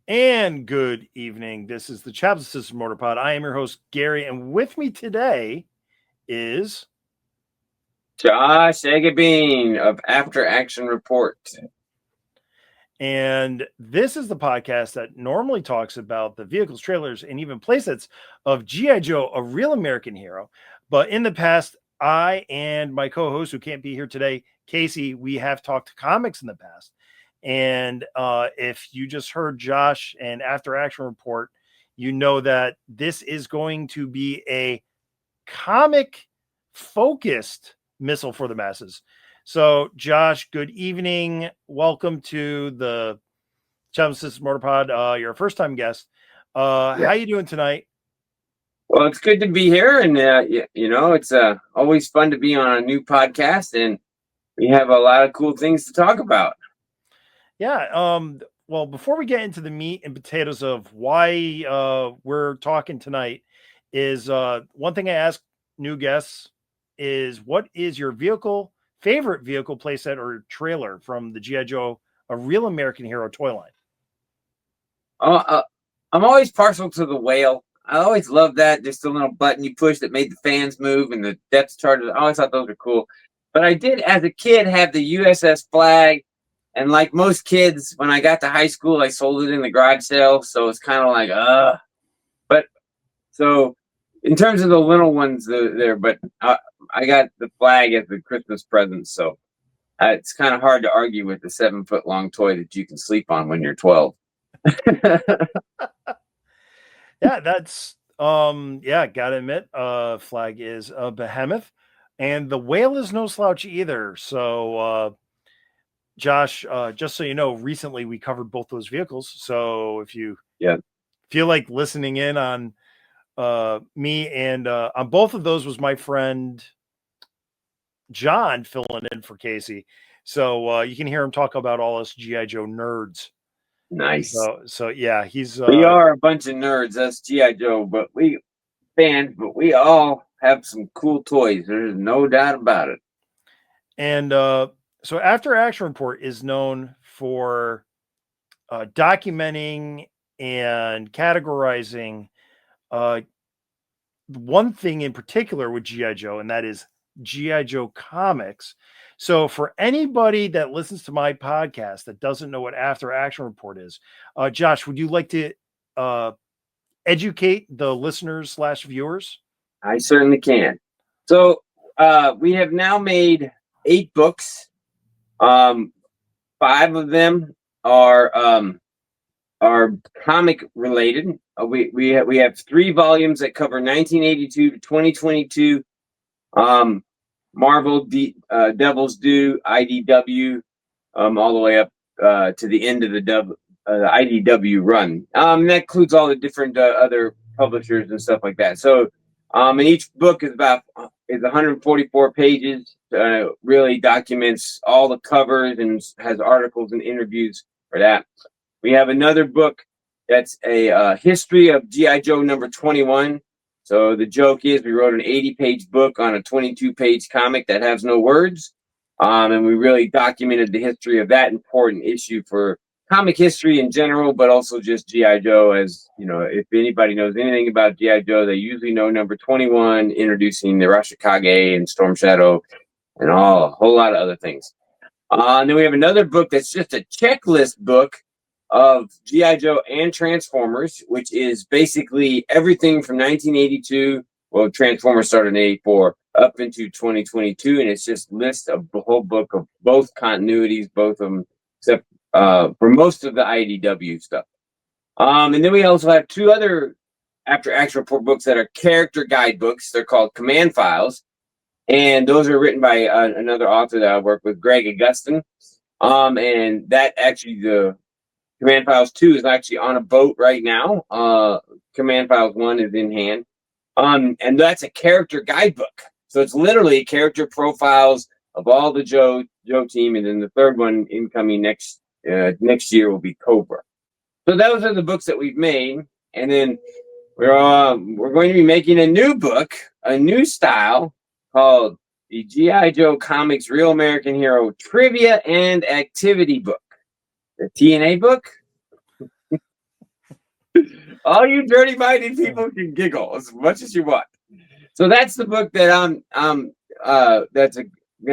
And good evening. This is the Chaps System Motor Pod. I am your host, Gary, and with me today is Josh Eggebeen of After Action Report. and this is the podcast that normally talks about the vehicles, trailers, and even playsets of G.I. Joe, a real American hero. But in the past, I and my co-host, who can't be here today, Casey, we have talked comics in the past. And if you just heard Josh and After Action Report, you know that this is going to be a comic focused Missal for the masses. So, Josh, good evening. Welcome to the Genesis Motor Pod. You're a first time guest. How you doing tonight? Well, it's good to be here, and it's always fun to be on a new podcast, and we have a lot of cool things to talk about. Yeah. Well, before we get into the meat and potatoes of why we're talking tonight, is one thing I ask new guests is what is your favorite vehicle playset or trailer from the G.I. Joe, a real American hero toy line? I'm always partial to the whale. I always loved that, just a little button you push that made the fans move and the depth charges. I always thought those were cool. But I did, as a kid, have the USS Flag. And like most kids, when I got to high school, I sold it in the garage sale. So it's kind of like, But so in terms of the little ones there, but I got the Flag as the Christmas present. So it's kind of hard to argue with the 7-foot long toy that you can sleep on when you're 12. Yeah, that's gotta admit, Flag is a behemoth, and the whale is no slouch either. So Josh, just so you know, recently we covered both those vehicles. So if you Yeah. feel like listening in on me and on both of those was my friend John filling in for Casey. So you can hear him talk about all us GI Joe nerds. Nice. So yeah, he's We are a bunch of nerds, us GI Joe, but we all have some cool toys. There's no doubt about it. and so After Action Report is known for documenting and categorizing one thing in particular with GI Joe, and that is GI Joe comics. So for anybody that listens to my podcast that doesn't know what After Action Report is, Josh, would you like to educate the listeners / viewers? I certainly can. So we have now made 8 books. 5 of them are comic related. We have 3 volumes that cover 1982 to 2022. Marvel, Devil's Due, IDW, all the way up to the end of the IDW run. That includes all the different other publishers and stuff like that. So, and each book is 144 pages. Really documents all the covers and has articles and interviews for that. We have another book that's a history of GI Joe number 21. So the joke is we wrote an 80-page book on a 22-page comic that has no words. And we really documented the history of that important issue for comic history in general, but also just G.I. Joe. As you know, if anybody knows anything about G.I. Joe, they usually know number 21, introducing the Rashikage and Storm Shadow and a whole lot of other things. And then we have another book that's just a checklist book of G.I. Joe and Transformers, which is basically everything from 1982. Well, Transformers started in 84 up into 2022, and it's just lists of the whole book of both continuities, both of them, except for most of the IDW stuff. And then we also have 2 other After Action Report books that are character guidebooks. They're called Command Files, and those are written by another author that I work with, Greg Augustin. And that actually, the Command Files 2 is actually on a boat right now. Command Files 1 is in hand. And that's a character guidebook. So it's literally character profiles of all the Joe team. And then the third one incoming next year will be Cobra. So those are the books that we've made. And then we're going to be making a new book, a new style called the G.I. Joe Comics Real American Hero Trivia and Activity Book. The TNA book. All you dirty-minded people can giggle as much as you want. So that's the book that gonna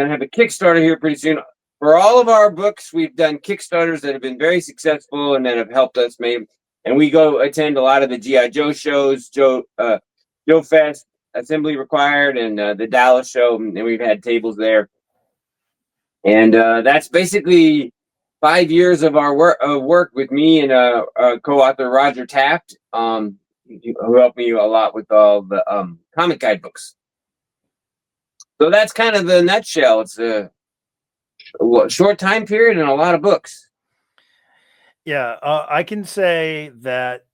have a Kickstarter here pretty soon. For all of our books, we've done Kickstarters that have been very successful and that have helped us maybe. And we go attend a lot of the GI Joe shows, Joe Fest, Assembly Required, and the Dallas show, and we've had tables there. And that's basically 5 years of our work with me and co-author Roger Taft, who helped me a lot with all the comic guide books. So that's kind of the nutshell. It's a short time period and a lot of books. Yeah, I can say that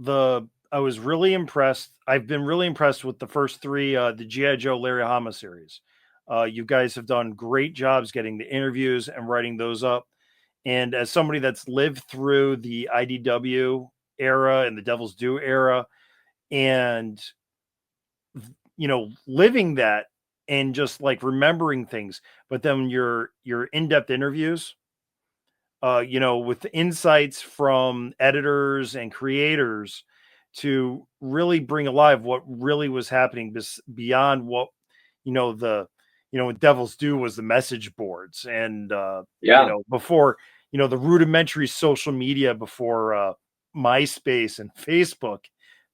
I was really impressed. I've been really impressed with the first three, the G.I. Joe Larry Hama series. You guys have done great jobs getting the interviews and writing those up. And as somebody that's lived through the IDW era and the Devil's Due era, and living that and just like remembering things, but then your in-depth interviews, with insights from editors and creators to really bring alive what really was happening beyond what what Devil's Due was the message boards and before the rudimentary social media before MySpace and Facebook,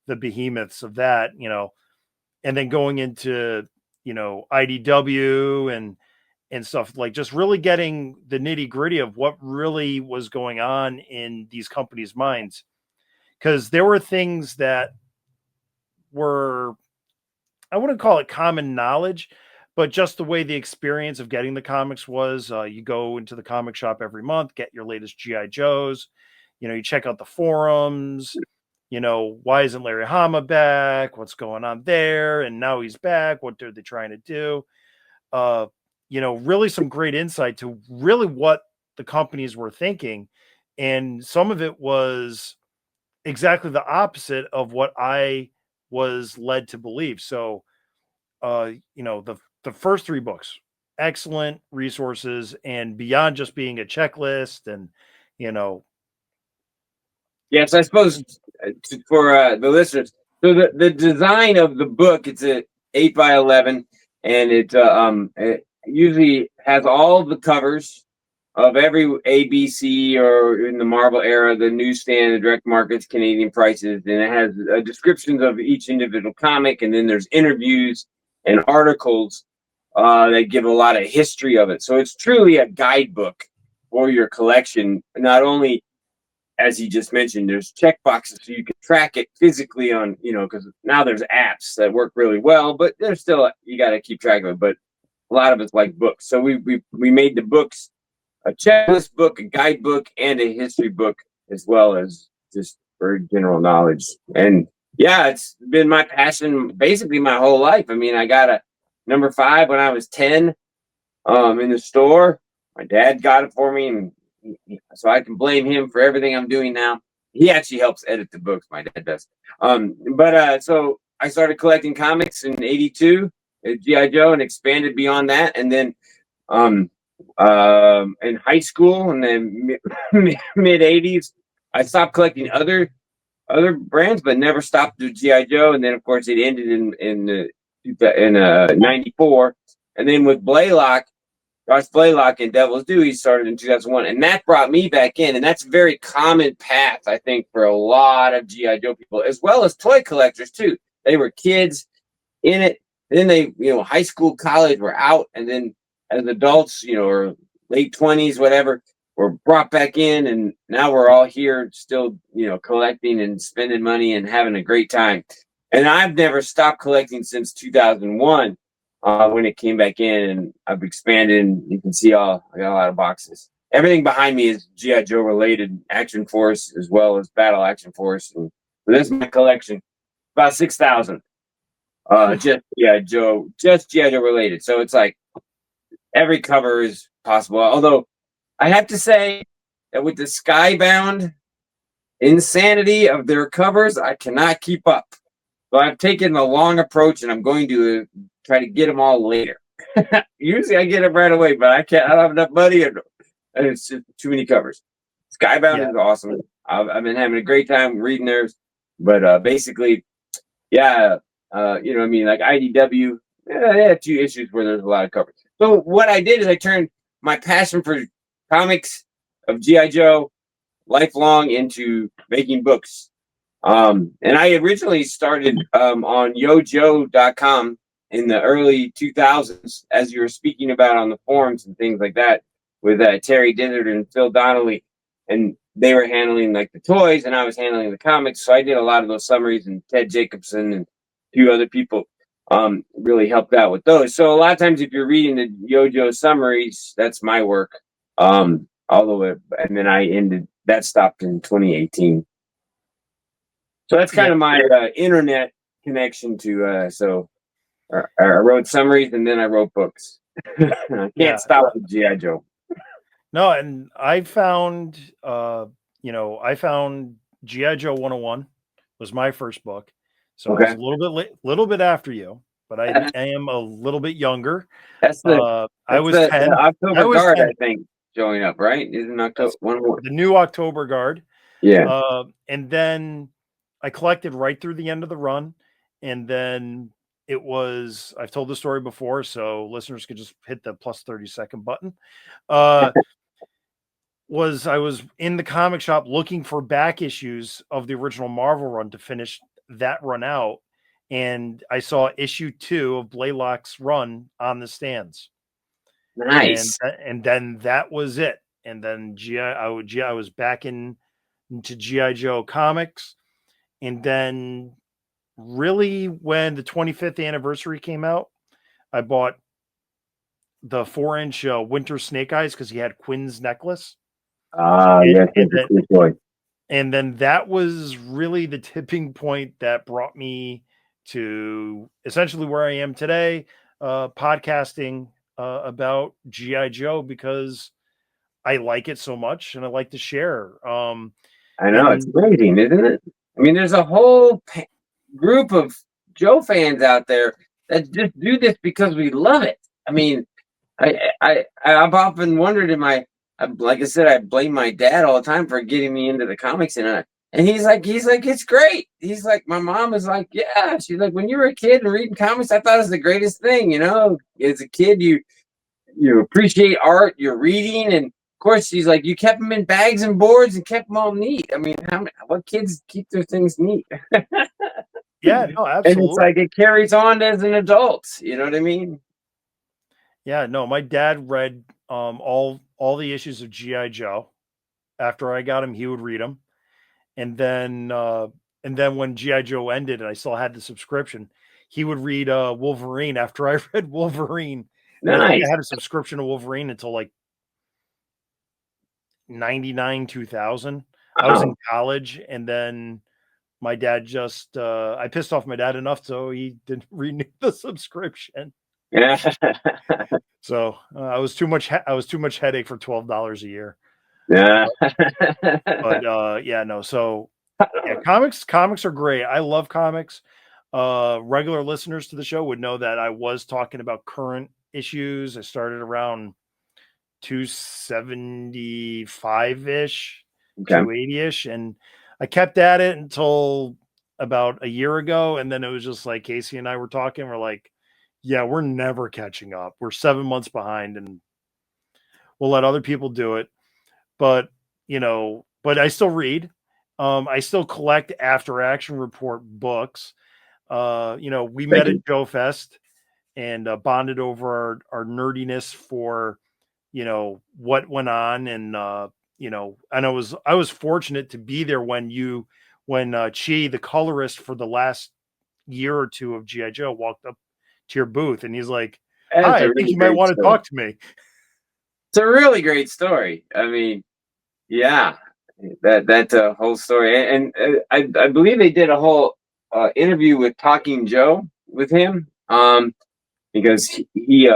the behemoths of that, and then going into IDW and stuff, like just really getting the nitty gritty of what really was going on in these companies' minds. Because there were things that were, I wouldn't call it common knowledge, but just the way the experience of getting the comics was, you go into the comic shop every month, get your latest GI Joes, you check out the forums, why isn't Larry Hama back? What's going on there? And now he's back. What are they trying to do? Really some great insight to really what the companies were thinking. And some of it was exactly the opposite of what I was led to believe. So, the first three books, excellent resources, and beyond just being a checklist and, Yes, I suppose for the listeners, so the design of the book, it's a 8x11, and it usually has all the covers of every ABC or in the Marvel era, the newsstand, the direct markets, Canadian prices, and it has descriptions of each individual comic, and then there's interviews and articles that give a lot of history of it. So it's truly a guidebook for your collection. Not only, as he just mentioned, there's check boxes so you can track it physically on, because now there's apps that work really well, but there's still, you got to keep track of it. But a lot of it's like books. So we made the books a checklist book, a guidebook, and a history book, as well as just for general knowledge. And yeah, it's been my passion basically my whole life. I mean, I got a number 5 when I was 10 in the store. My dad got it for me, and so I can blame him for everything I'm doing now. He actually helps edit the books. My dad does. So I started collecting comics in '82 at GI Joe and expanded beyond that. And then in high school and then mid '80s, I stopped collecting other brands, but never stopped with GI Joe. And then of course it ended in '94. And then with Blaylock, Josh Blaylock and Devil's Due, he started in 2001, and that brought me back in. And that's a very common path, I think, for a lot of GI Joe people, as well as toy collectors too. They were kids in it, and then they, high school, college, were out, and then as adults, or late 20s, whatever, were brought back in, and now we're all here still, collecting and spending money and having a great time. And I've never stopped collecting since 2001. When it came back in, and I've expanded, and you can see I got a lot of boxes. Everything behind me is G.I. Joe related, Action Force as well as Battle Action Force. And this is my collection, about 6,000. Just G.I. Joe related. So it's like every cover is possible. Although I have to say that with the Skybound insanity of their covers, I cannot keep up. So I've taken the long approach, and I'm going to try to get them all later. Usually I get them right away, but I can't. I don't have enough money, and it's just too many covers. Skybound is awesome. I've been having a great time reading theirs. But basically, yeah, I mean, like IDW, they had a few issues where there's a lot of coverage. So what I did is I turned my passion for comics of GI Joe lifelong into making books. And I originally started on yojo.com in the early 2000s, as you were speaking about on the forums and things like that, with Terry Dillard and Phil Donnelly. And they were handling like the toys, and I was handling the comics. So I did a lot of those summaries, and Ted Jacobson and a few other people really helped out with those. So a lot of times, if you're reading the Yojo summaries, that's my work. All the way, and then I ended that stopped in 2018. So that's kind of my internet connection to. So I wrote summaries and then I wrote books. I can't stop with GI Joe. No, and I found, I found GI Joe 101 was my first book, so I was a little bit after you, but I am a little bit younger. That's the I was 10. The October Guard, 10. I think, showing up, right? Isn't October the new October Guard? Yeah. And then I collected right through the end of the run, and then it was, I've told the story before, so listeners could just hit the plus 30-second button. I was in the comic shop looking for back issues of the original Marvel run to finish that run out, and I saw issue 2 of Blaylock's run on the stands. Nice. And then that was it. And then I was back into GI Joe comics, and then really when the 25th anniversary came out, I bought the 4-inch Winter Snake Eyes because he had Quinn's necklace. Yes, and then that was really the tipping point that brought me to essentially where I am today, podcasting about GI Joe, because I like it so much and I like to share. I know, it's amazing, isn't it? I mean, there's a whole group of Joe fans out there that just do this because we love it. I mean, I've often wondered like I said, I blame my dad all the time for getting me into the comics, and he's like, it's great. He's like, my mom is like, yeah. She's like, when you were a kid and reading comics, I thought it was the greatest thing. You know, as a kid, you appreciate art, you're reading, and of course, she's like, you kept them in bags and boards and kept them all neat. I mean, what kids keep their things neat? Yeah, no, absolutely. And it's like it carries on as an adult. You know what I mean? Yeah, no, my dad read all the issues of GI Joe. After I got him, he would read them, and then when GI Joe ended, and I still had the subscription, he would read Wolverine after I read Wolverine. And I think I had a subscription to Wolverine until like 99, 2000. I was in college, and then my dad just I pissed off my dad enough so he didn't renew the subscription. Yeah. So I was too much headache for $12 a year. Yeah. But yeah, no. So yeah, comics are great. I love comics. Regular listeners to the show would know that I was talking about current issues. I started around 275-ish, 280-ish, and I kept at it until about a year ago, and then it was just like Casey and I were talking. We're like, yeah, we're never catching up. We're 7 months behind, and we'll let other people do it. But but I still read. I still collect After Action Report books. We met at Joe Fest and bonded over our nerdiness for what went on, and and I was fortunate to be there when Chi, the colorist for the last year or two of GI Joe, walked up to your booth, and he's like, "Hi, I think you might want to talk to me." It's a really great story. I mean, yeah, that's a whole story, and I believe they did a whole interview with Talking Joe with him, because he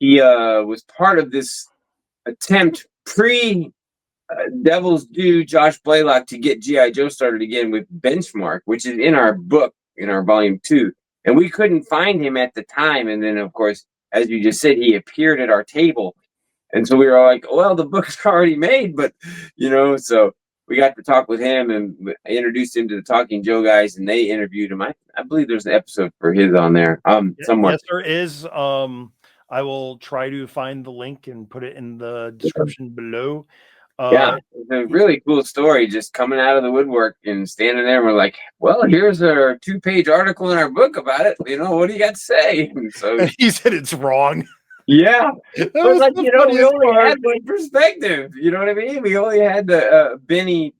was part of this attempt pre Devil's Due Josh Blaylock to get GI Joe started again with Benchmark, which is in our book, in our volume 2, and we couldn't find him at the time. And then, of course, as you just said, he appeared at our table, and so we were all like, "Well, the book is already made," but so we got to talk with him, and I introduced him to the Talking Joe guys, and they interviewed him. I believe there's an episode for his on there, somewhere. Yes, there is. I will try to find the link and put it in the description below. Yeah, it's a really cool story, just coming out of the woodwork and standing there. And we're like, well, here's our 2-page article in our book about it. What do you got to say? And so he said it's wrong. Yeah, That but was like the we funniest only part. had one perspective. You know what I mean? We only had the Benny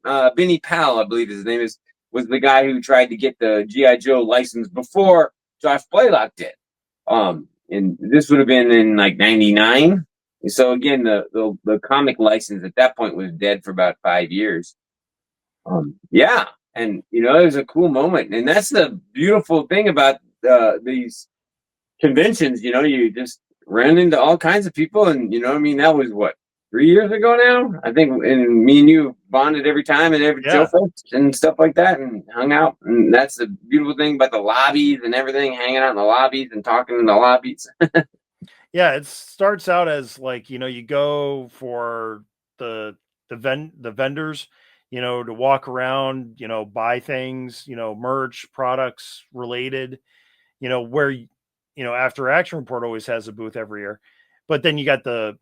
Powell, I believe his name was the guy who tried to get the GI Joe license before Josh Blaylock did. And this would have been in like '99. So again, the comic license at that point was dead for about 5 years. Yeah, and it was a cool moment, and that's the beautiful thing about these conventions. You just ran into all kinds of people, and I mean, that was what, 3 years ago now, I think, and me and you bonded every time and every Joe Fest and stuff like that, and hung out. And that's the beautiful thing about the lobbies and everything, hanging out in the lobbies and talking in the lobbies. Yeah, it starts out as like, you go for the vendors, to walk around, buy things, merch, products related, where After Action Report always has a booth every year. But then you got the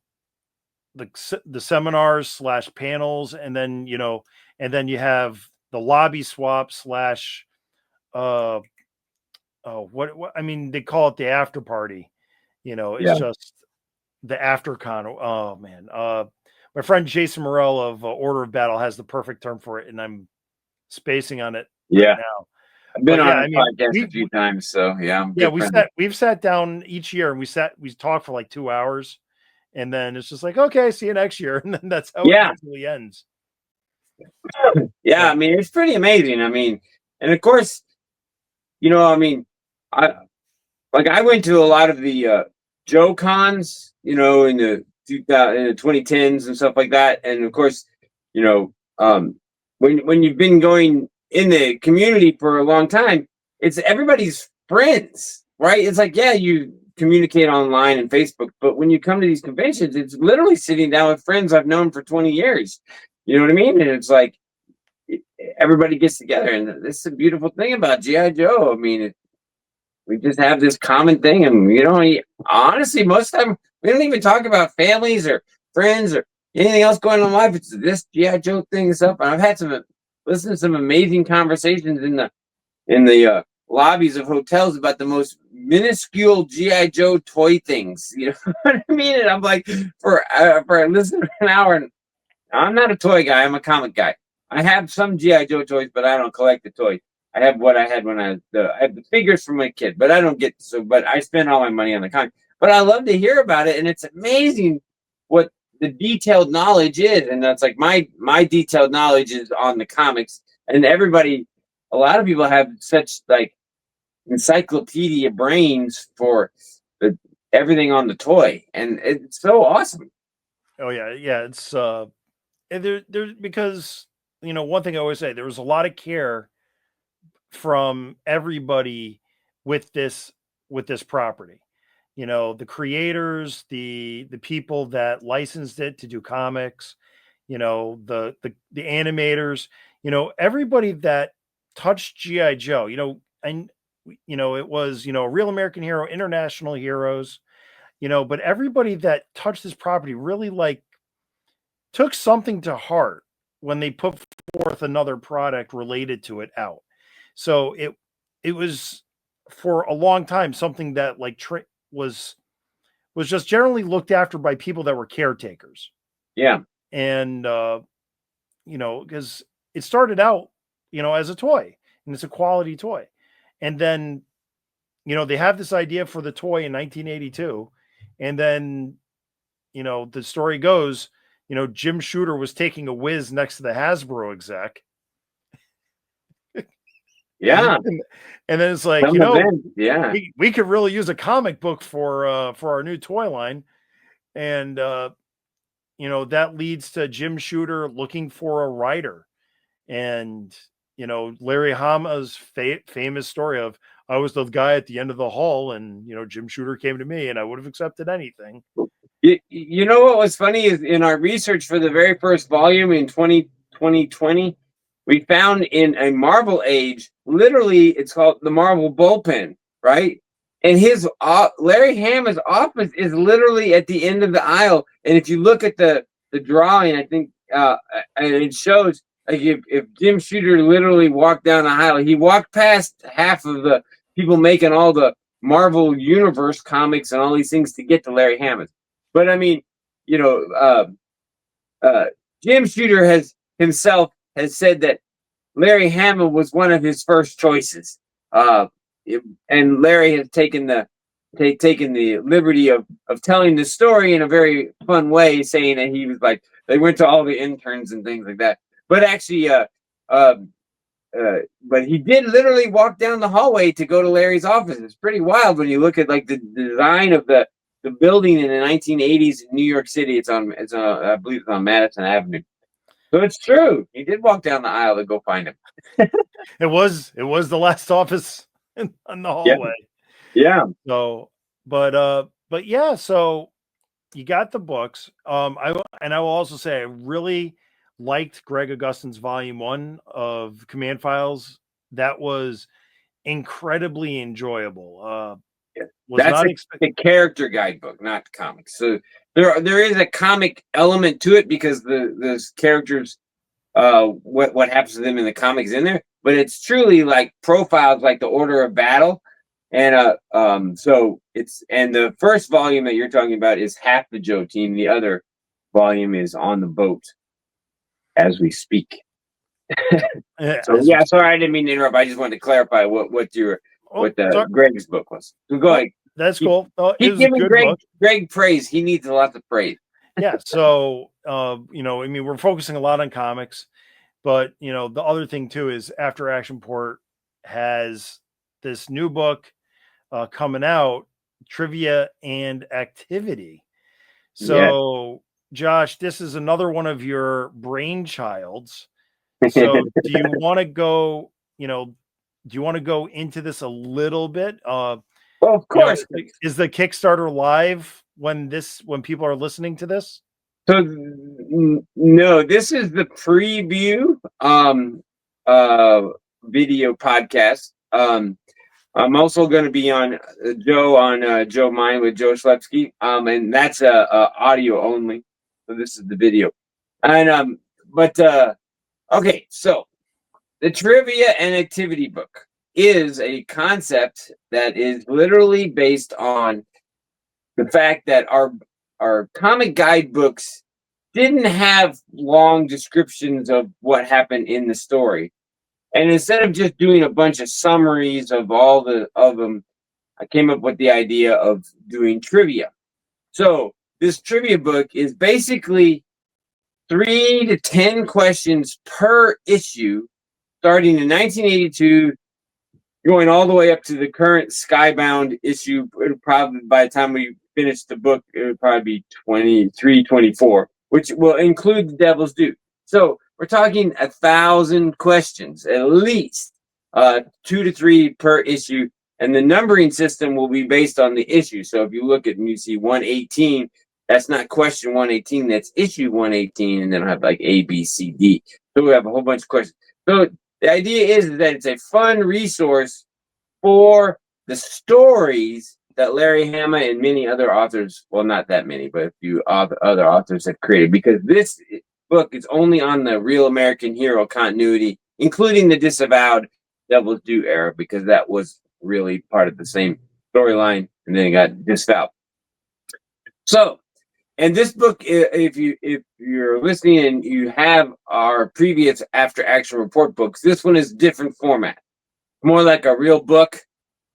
seminars slash panels, and then you have the lobby swap slash what I mean, they call it the after party. It's just the after con. Oh man. My friend Jason Morell of Order of Battle has the perfect term for it, and I'm spacing on it right now. I've been on the podcast a few times, so yeah. We've sat down each year, and we talked for like 2 hours, and then it's just like, okay, see you next year, and then that's how it usually ends. Yeah, I mean, it's pretty amazing. I mean, and of course, I mean, I went to a lot of the Joe cons, in the 2010s and stuff like that. And of course, when you've been going in the community for a long time, it's everybody's friends, right? It's like, yeah, you communicate online and Facebook, but when you come to these conventions, it's literally sitting down with friends I've known for 20 years. You know what I mean? And it's like everybody gets together, and this is a beautiful thing about GI Joe. I mean, we just have this common thing, and honestly, most of the time we don't even talk about families or friends or anything else going on in life. It's this GI Joe thing and stuff. And I've had listened to some amazing conversations in the lobbies of hotels about the most minuscule GI Joe toy things. You know what I mean? And I'm like, for listening to an hour, and I'm not a toy guy. I'm a comic guy. I have some GI Joe toys, but I don't collect the toys. I have what I had when I have the figures from my kid, but I don't get but I spend all my money on the comic. But I love to hear about it, and it's amazing what the detailed knowledge is. And that's like my detailed knowledge is on the comics, and a lot of people have such like encyclopedia brains for everything on the toy, and it's so awesome. Oh yeah, it's there's because one thing I always say, there was a lot of care from everybody with this property. The creators, the people that licensed it to do comics, the animators, everybody that touched GI Joe, and it was Real American Hero, International Heroes, but everybody that touched this property really like took something to heart when they put forth another product related to it out. So it was for a long time something that like was just generally looked after by people that were caretakers. Yeah. And because it started out, as a toy, and it's a quality toy. And then, they have this idea for the toy in 1982. And then, the story goes, Jim Shooter was taking a whiz next to the Hasbro exec. Yeah. And then it's like, we could really use a comic book for our new toy line. And, that leads to Jim Shooter looking for a writer. And, Larry Hama's famous story of, I was the guy at the end of the hall, and, Jim Shooter came to me, and I would have accepted anything. You know what was funny is in our research for the very first volume in 2012 2020, we found in a Marvel Age, literally, it's called the Marvel Bullpen, right? And his Larry Hama's office is literally at the end of the aisle. And if you look at the drawing, I think, and it shows like if Jim Shooter literally walked down the aisle, he walked past half of the people making all the Marvel Universe comics and all these things to get to Larry Hama's. But I mean, you know, Jim Shooter himself has said that Larry Hama was one of his first choices, and Larry has taken the liberty of telling the story in a very fun way, saying that he was like they went to all the interns and things like that. But actually, but he did literally walk down the hallway to go to Larry's office. It's pretty wild when you look at like the design of the building in the 1980s in New York City. It's on I believe it's on Madison Avenue. So it's true. He did walk down the aisle to go find him. It was the last office in the hallway. Yeah. So, but yeah. So you got the books. I will also say I really liked Greg Augustin's volume 1 of Command Files. That was incredibly enjoyable. That's a character guidebook, not comics. So there is a comic element to it because the characters, what happens to them in the comics in there, but it's truly like profiles, like the order of battle, and so it's and the first volume that you're talking about is half the Joe team. The other volume is on the boat as we speak. So yeah, sorry, I didn't mean to interrupt. I just wanted to clarify what Greg's book was. So go ahead. That's cool. Keep giving Greg praise. He needs a lot of praise. Yeah. So you know, I mean, we're focusing a lot on comics, but you know, the other thing too is After Action Report has this new book coming out, Trivia and Activity. So Josh, this is another one of your brainchilds. So do you want to go, do you want to go into this a little bit? Well, of course. Is the Kickstarter live when people are listening to this? So no, this is the preview video podcast. I'm also going to be on Joe Mine with Joe Schlepsky, and that's audio only. So this is the video, and okay. So the Trivia and Activity book is a concept that is literally based on the fact that our comic guidebooks didn't have long descriptions of what happened in the story. And instead of just doing a bunch of summaries of all of them, I came up with the idea of doing trivia. So this trivia book is basically 3 to 10 questions per issue, starting in 1982, going all the way up to the current Skybound issue. It'll probably, by the time we finish the book, it would probably be 23, 24, which will include the Devil's Due. So we're talking 1,000 questions, at least 2 to 3 per issue. And the numbering system will be based on the issue. So if you look at and you see 118, that's not question 118, that's issue 118. And then I'll have like A, B, C, D. So we have a whole bunch of questions. So the idea is that it's a fun resource for the stories that Larry Hama and many other authors, well, not that many, but a few other authors have created, because this book is only on the Real American Hero continuity, including the disavowed Devil's Due era, because that was really part of the same storyline, and then it got disavowed. So, and this book, if you're listening and you have our previous After Action Report books, this one is different format, more like a real book.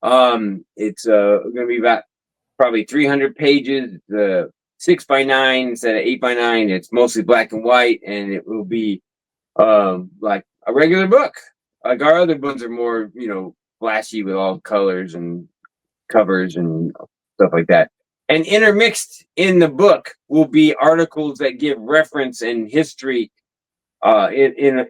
It's going to be about probably 300 pages, 6x9 instead of 8x9. It's mostly black and white, and it will be like a regular book. Like our other books are more, flashy with all colors and covers and stuff like that. And intermixed in the book will be articles that give reference and history in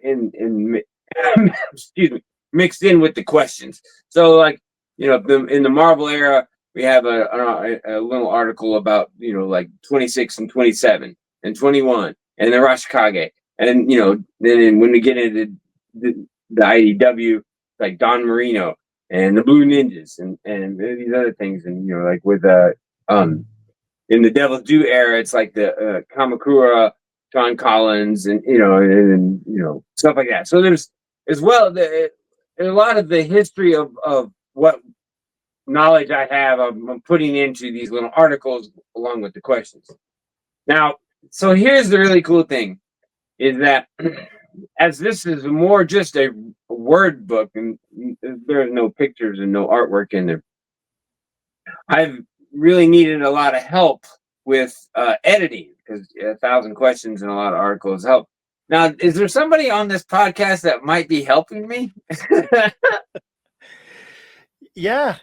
excuse me, mixed in with the questions. So like, in the Marvel era, we have a little article about, like 26 and 27 and 21 and the Rashkage. And then when we get into the IDW, like Don Marino and the Blue Ninjas and these other things, and like with in the Devil's Due era, it's like the Kamakura, John Collins, and stuff like that. So there's as well a lot of the history of what knowledge I have, I'm putting into these little articles along with the questions. Now, so here's the really cool thing is that as this is more just a word book and there's no pictures and no artwork in there, I've really needed a lot of help with editing because 1,000 questions and a lot of articles help. Now, is there somebody on this podcast that might be helping me? Yeah.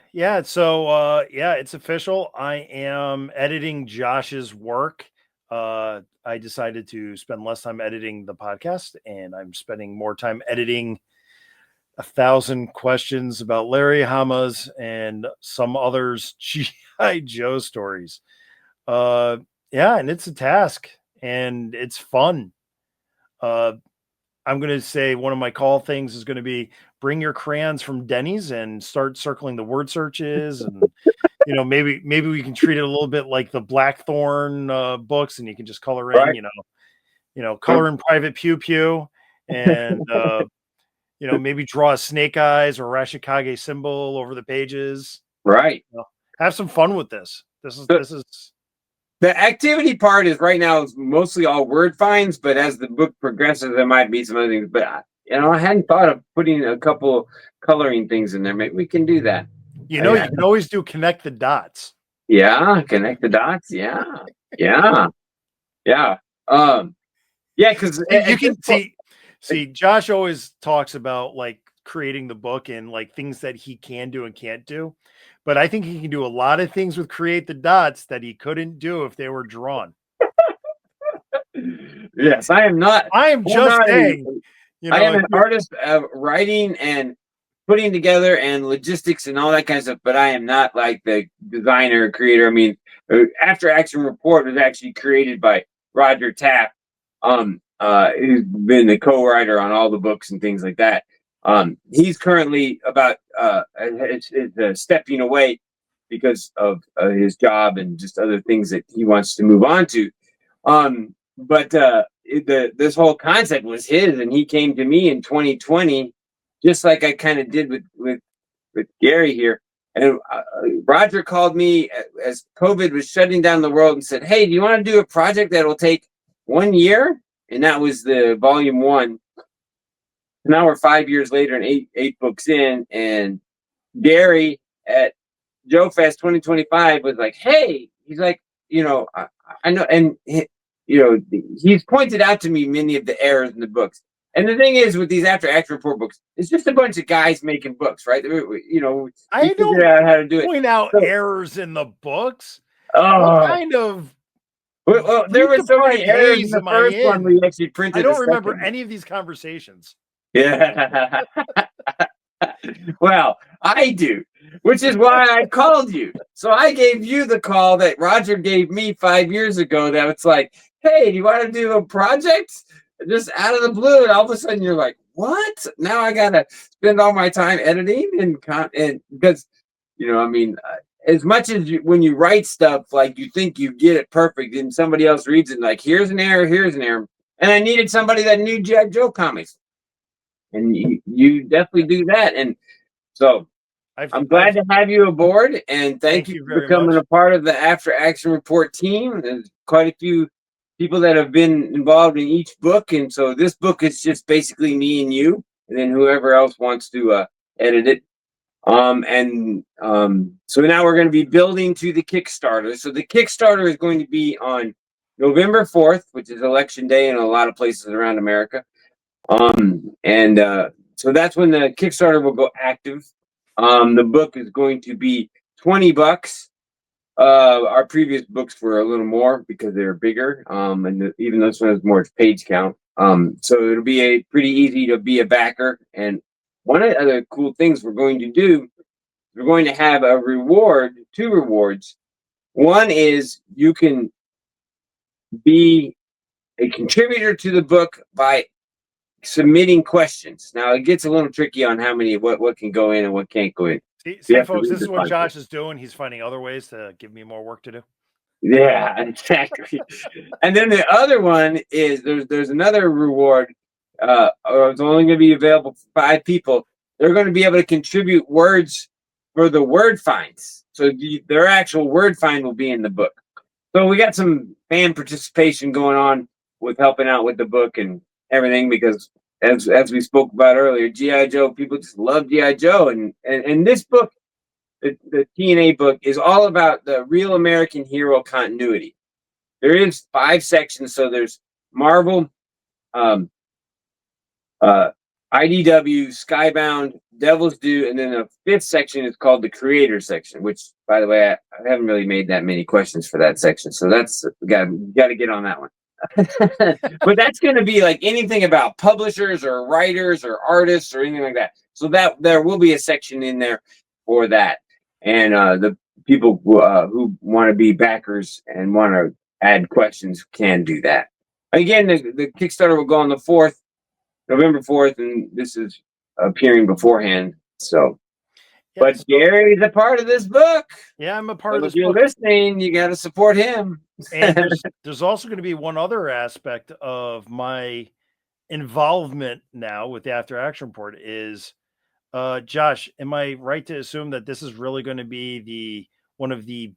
So it's official. I am editing Josh's work. I decided to spend less time editing the podcast, and I'm spending more time editing 1,000 questions about Larry Hama's and some others G.I. Joe stories. And it's a task and it's fun. I'm going to say one of my call things is going to be bring your crayons from Denny's and start circling the word searches. And, maybe we can treat it a little bit like the Blackthorn books, and you can just color in, right. Color in Private Pew Pew and, maybe draw a snake eyes or Rashikage symbol over the pages. Right. Have some fun with this. This is the activity part is right now is mostly all word finds, but as the book progresses, there might be some other things. But I hadn't thought of putting a couple coloring things in there. Maybe we can do that. You can always do connect the dots. Yeah, connect the dots. Yeah. Because you can see. Josh always talks about like creating the book and like things that he can do and can't do. But I think he can do a lot of things with create the dots that he couldn't do if they were drawn. Yes, I am not. I am just saying. I am an artist of writing and putting together and logistics and all that kind of stuff, but I am not like the designer or creator. I mean, After Action Report was actually created by Roger Tapp, who's been the co-writer on all the books and things like that. He's currently about stepping away because of his job and just other things that he wants to move on to. But this whole concept was his, and he came to me in 2020, just like I kind of did with Gary here. And Roger called me as COVID was shutting down the world and said, "Hey, do you want to do a project that will take 1 year?" And that was the volume 1. Now we're 5 years later and eight books in, and Gary at Joe Fest 2025 was like, "Hey," he's like, I know, and he's pointed out to me many of the errors in the books. And the thing is, with these After Action Report books, it's just a bunch of guys making books, right? I don't figure out how to do it. Point out errors in the books. Oh, what kind of? Well, there were so many errors in the first one we actually printed. I don't remember any of these conversations. Yeah. Well, I do, which is why I called you. So I gave you the call that Roger gave me 5 years ago. That it's like, "Hey, do you want to do a project?" Just out of the blue, and all of a sudden you're like, "What?" Now I gotta spend all my time editing and because as much as when you write stuff, like you think you get it perfect, and somebody else reads it like, here's an error, and I needed somebody that knew G.I. Joe comics, and you definitely do that, and so I'm glad to have you aboard, and thank you for becoming a part of the After Action Report team. There's quite a few people that have been involved in each book, and so this book is just basically me and you, and then whoever else wants to edit it. So now we're going to be building to the Kickstarter. So the Kickstarter is going to be on November 4th, which is Election Day in a lot of places around America. So that's when the Kickstarter will go active. The book is going to be $20. Our previous books were a little more because they're bigger. And even this one has more page count. So it'll be pretty easy to be a backer. And one of the other cool things we're going to do, we're going to have a reward, 2 rewards. One is you can be a contributor to the book by submitting questions. Now it gets a little tricky on how many what can go in and what can't go in. See folks, this is what Josh is doing. He's finding other ways to give me more work to do. Yeah, exactly. And then the other one is there's another reward. It's only going to be available for 5 people. They're going to be able to contribute words for the word finds. So their actual word find will be in the book. So we got some fan participation going on with helping out with the book and everything, because as we spoke about earlier, G.I. Joe, people just love G.I. Joe. And this book, the TNA book, is all about the real American hero continuity. There is 5 sections. So there's Marvel, IDW, Skybound, Devil's Due, and then the 5th section is called the Creator section, which, by the way, I haven't really made that many questions for that section. So that's got to get on that one. But that's going to be like anything about publishers or writers or artists or anything like that. So that there will be a section in there for that. And the people who want to be backers and want to add questions can do that. Again, the Kickstarter will go on the 4th, November 4th, and this is appearing beforehand. So, yeah, but Gary's a part of this book. Yeah, I'm a part of this book. If you're listening, you got to support him. And there's also going to be one other aspect of my involvement now with the After Action Report is, Josh, am I right to assume that this is really going to be one of the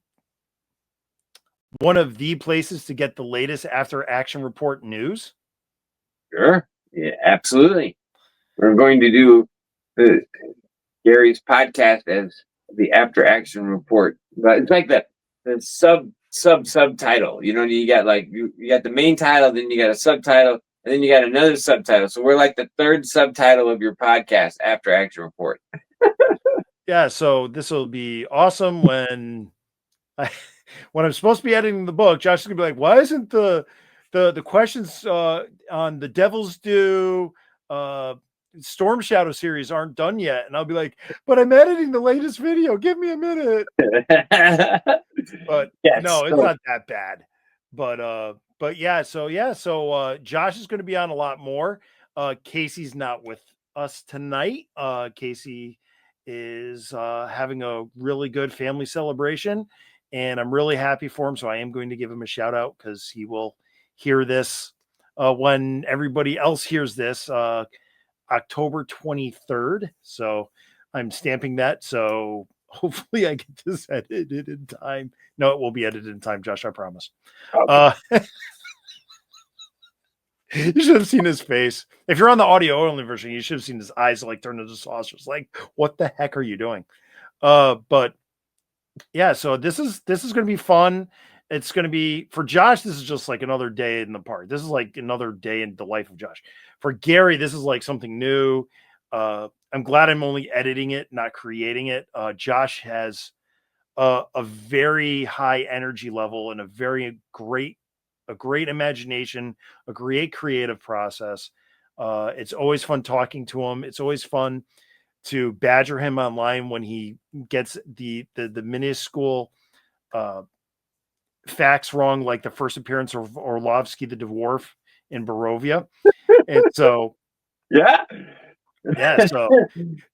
places to get the latest After Action Report news? Sure. Yeah, absolutely. We're going to do Gary's podcast as the After Action Report. But it's like the subtitle. You know, you got like you got the main title, then you got a subtitle, and then you got another subtitle. So we're like the 3rd subtitle of your podcast, After Action Report. Yeah, so this will be awesome when I'm supposed to be editing the book. Josh is gonna be like, "Why isn't the questions on the Devil's Due, Storm Shadow series aren't done yet?" And I'll be like, "But I'm editing the latest video. Give me a minute." But yes, no, it's not that bad. But yeah, so Josh is going to be on a lot more. Casey's not with us tonight. Casey is having a really good family celebration, and I'm really happy for him. So I am going to give him a shout out because he will hear this when everybody else hears this, October 23rd. So I'm stamping that. So hopefully I get this edited in time. No, it will be edited in time, Josh, I promise. Okay. You should have seen his face. If you're on the audio only version, you should have seen his eyes like turn into saucers. Like, what the heck are you doing? But yeah, so this is going to be fun. It's going to be, for Josh, this is just like another day in the park. This is like another day in the life of Josh. For Gary, this is like something new. I'm glad I'm only editing it, not creating it. Josh has a very high energy level and a great imagination, a great creative process. It's always fun talking to him. It's always fun to badger him online when he gets the minuscule facts wrong, like the first appearance of Orlovsky the Dwarf in Barovia. And so yeah, so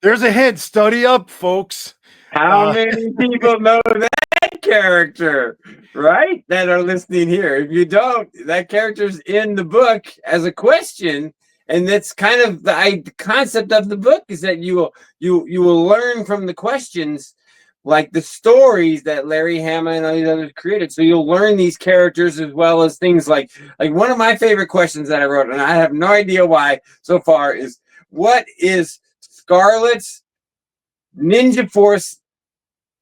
there's a hint. Study up, folks. How many people know that character, right? That are listening here. If you don't, that character's in the book as a question, and that's kind of the concept of the book, is that you will learn from the questions, like the stories that Larry Hama and all these others created. So you'll learn these characters, as well as things like one of my favorite questions that I wrote, and I have no idea why so far, is what is Scarlet's Ninja Force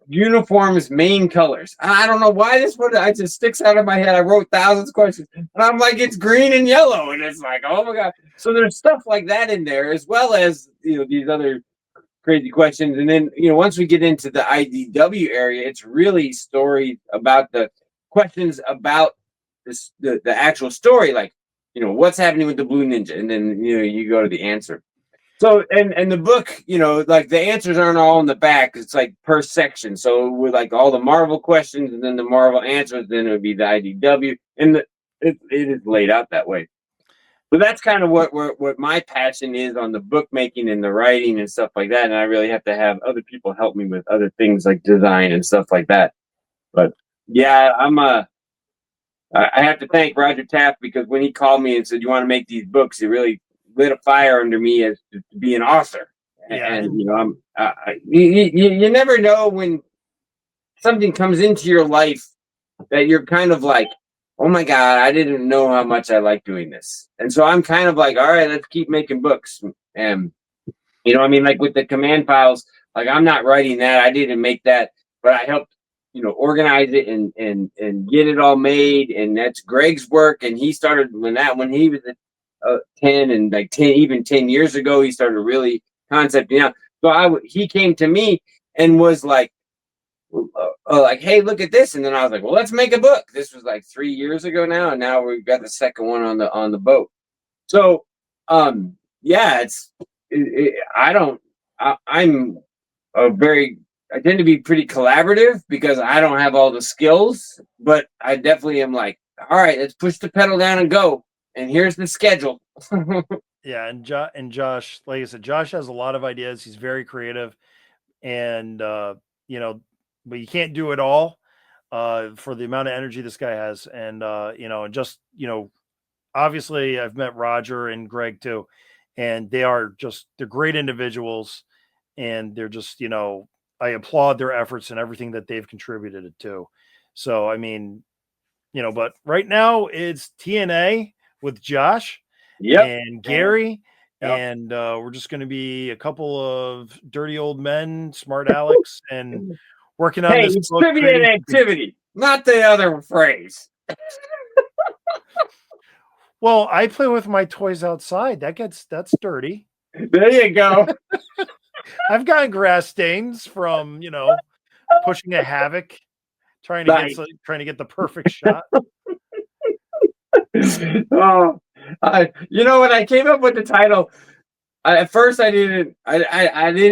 uniform's main colors? I don't know why this one just sticks out of my head. I wrote thousands of questions, and I'm like, it's green and yellow, and it's like, oh my god. So there's stuff like that in there, as well as these other crazy questions. And then once we get into the IDW area, it's really story about the questions about this, the actual story, like what's happening with the Blue Ninja, and then you go to the answer. So, and the book, like the answers aren't all in the back. It's like per section. So with like all the Marvel questions and then the Marvel answers, then it would be the IDW. And it is laid out that way. So that's kind of what my passion is on the bookmaking and the writing and stuff like that. And I really have to have other people help me with other things like design and stuff like that. But yeah, I have to thank Roger Taft, because when he called me and said, "You want to make these books?" it really lit a fire under me as to be an author. Yeah, And you never know when something comes into your life that you're kind of like, "Oh my God, I didn't know how much I like doing this." And so I'm kind of like, "All right, let's keep making books." And I mean, like with the command files, like I'm not writing that. I didn't make that, but I helped, organize it and get it all made. And that's Greg's work. And he started when he was 10, and like 10, even 10 years ago, he started really concepting out. So he came to me and was like, "Hey, look at this." And then I was like, "Well, let's make a book." This was like 3 years ago now. And now we've got the second one on the boat. So, yeah, I don't, I'm I tend to be pretty collaborative because I don't have all the skills, but I definitely am like, "All right, let's push the pedal down and go. And here's the schedule." yeah, and Josh, like I said, Josh has a lot of ideas. He's very creative, and you know, but you can't do it all for the amount of energy this guy has, and just obviously I've met Roger and Greg too, and they're great individuals, and they're just I applaud their efforts and everything that they've contributed to. So I mean, but right now it's TNA with Josh Yep. and Gary, Yep. and we're just going to be a couple of dirty old men, smart Alex, and working on Hey, this it's book, trivia and creating something. activity, not the other phrase. Well, I play with my toys outside. That's dirty. There you go. I've gotten grass stains from pushing a havoc, Nice. trying to get the perfect shot. Oh, when I came up with the title, at first I didn't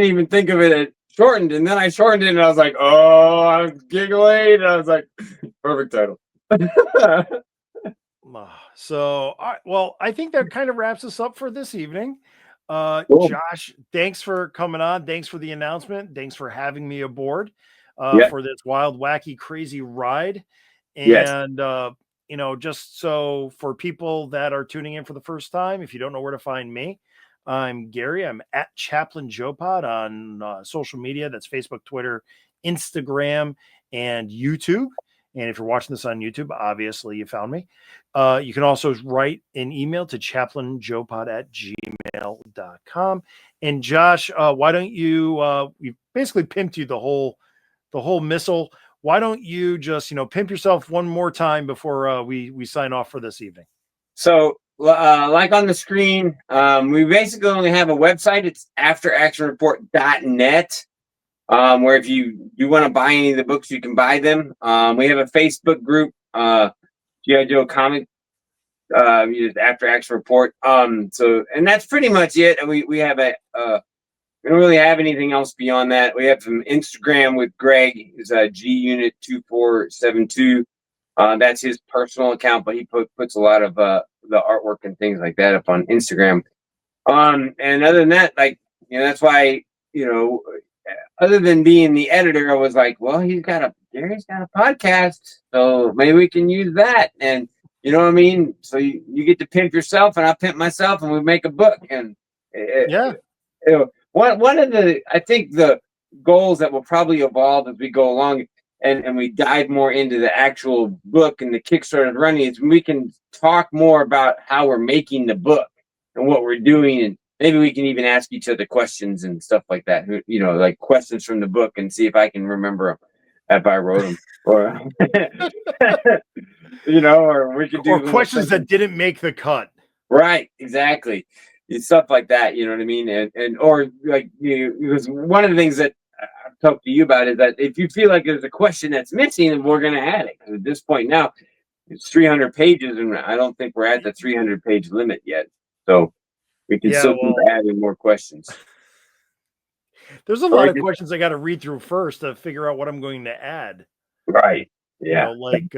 even think of it as shortened, and then I shortened it, and I was like, "Oh, I was giggling," and I was like, "Perfect title." So, all right, well, I think that kind of wraps us up for this evening. Cool. Josh, thanks for coming on. Thanks for the announcement. Thanks for having me aboard Yeah. for this wild, wacky, crazy ride. Yes. And just so for people that are tuning in for the first time, if you don't know where to find me, I'm Gary. I'm at Chaplain Joe Pod on social media. That's Facebook, Twitter, Instagram, and YouTube. And if you're watching this on YouTube, obviously you found me. You can also write an email to chaplainjoepod@gmail.com. And Josh, why don't we basically pimped you the whole Missal. Why don't you just, pimp yourself one more time before we sign off for this evening? So, like on the screen, we basically only have a website. It's afteractionreport.net. Where if you want to buy any of the books, you can buy them. We have a Facebook group, G.I. Joe Comic, After Action Report. And that's pretty much it. We have we don't really have anything else beyond that. We have some Instagram with Greg, is G Unit 2472. That's his personal account, but he puts a lot of the artwork and things like that up on Instagram. And other than that, that's why, you know, other than being the editor, I was like, well, Gary's got a podcast, so maybe we can use that. And you know what I mean? So you get to pimp yourself, and I pimp myself, and we make a book. And Yeah. one of I think the goals that will probably evolve as we go along, and we dive more into the actual book and the Kickstarter running, is we can talk more about how we're making the book and what we're doing, and maybe we can even ask each other questions and stuff like that. Like questions from the book, and see if I can remember them if I wrote them, or or we could do Or little questions things. that didn't make the cut. Right, exactly. Stuff like that, you know what I mean? And or like because one of the things that I've talked to you about is that if you feel like there's a question that's missing, then we're going to add it. 'Cause at this point now, it's 300 pages, and I don't think we're at the 300-page limit yet. So we can Yeah, still keep well, adding more questions. there's a Or lot of just, questions I got to read through first to figure out what I'm going to add. right. You know, like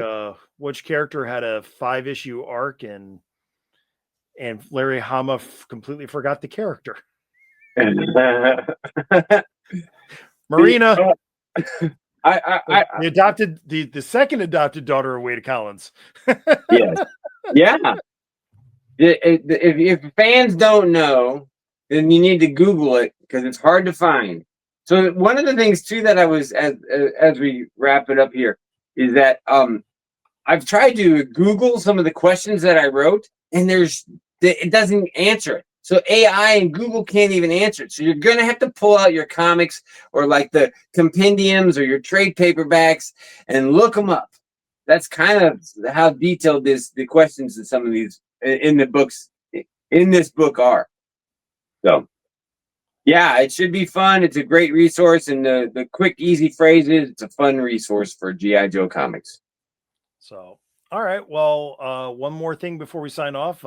which character had a 5-issue arc and Larry Hama completely forgot the character. Marina. The adopted the second adopted daughter of Wade Collins. Yes. Yeah. If fans don't know, then you need to Google it because it's hard to find. So one of the things too that I was as we wrap it up here is that I've tried to Google some of the questions that I wrote, and it doesn't answer it. So AI and Google can't even answer it. So you're gonna have to pull out your comics or like the compendiums or your trade paperbacks and look them up. That's kind of how detailed the questions in some of these in the books in this book are. So yeah, it should be fun. It's a great resource, and the quick, easy phrases. It's a fun resource for GI Joe comics. So, all right. Well, one more thing before we sign off.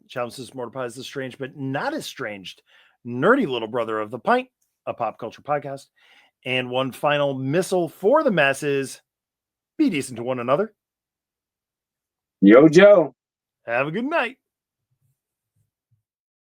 Challenges Mortifies is the strange, but not as strange, nerdy little brother of the pint, a pop culture podcast. And one final missile for the masses: be decent to one another. Yo, Joe. Have a good night.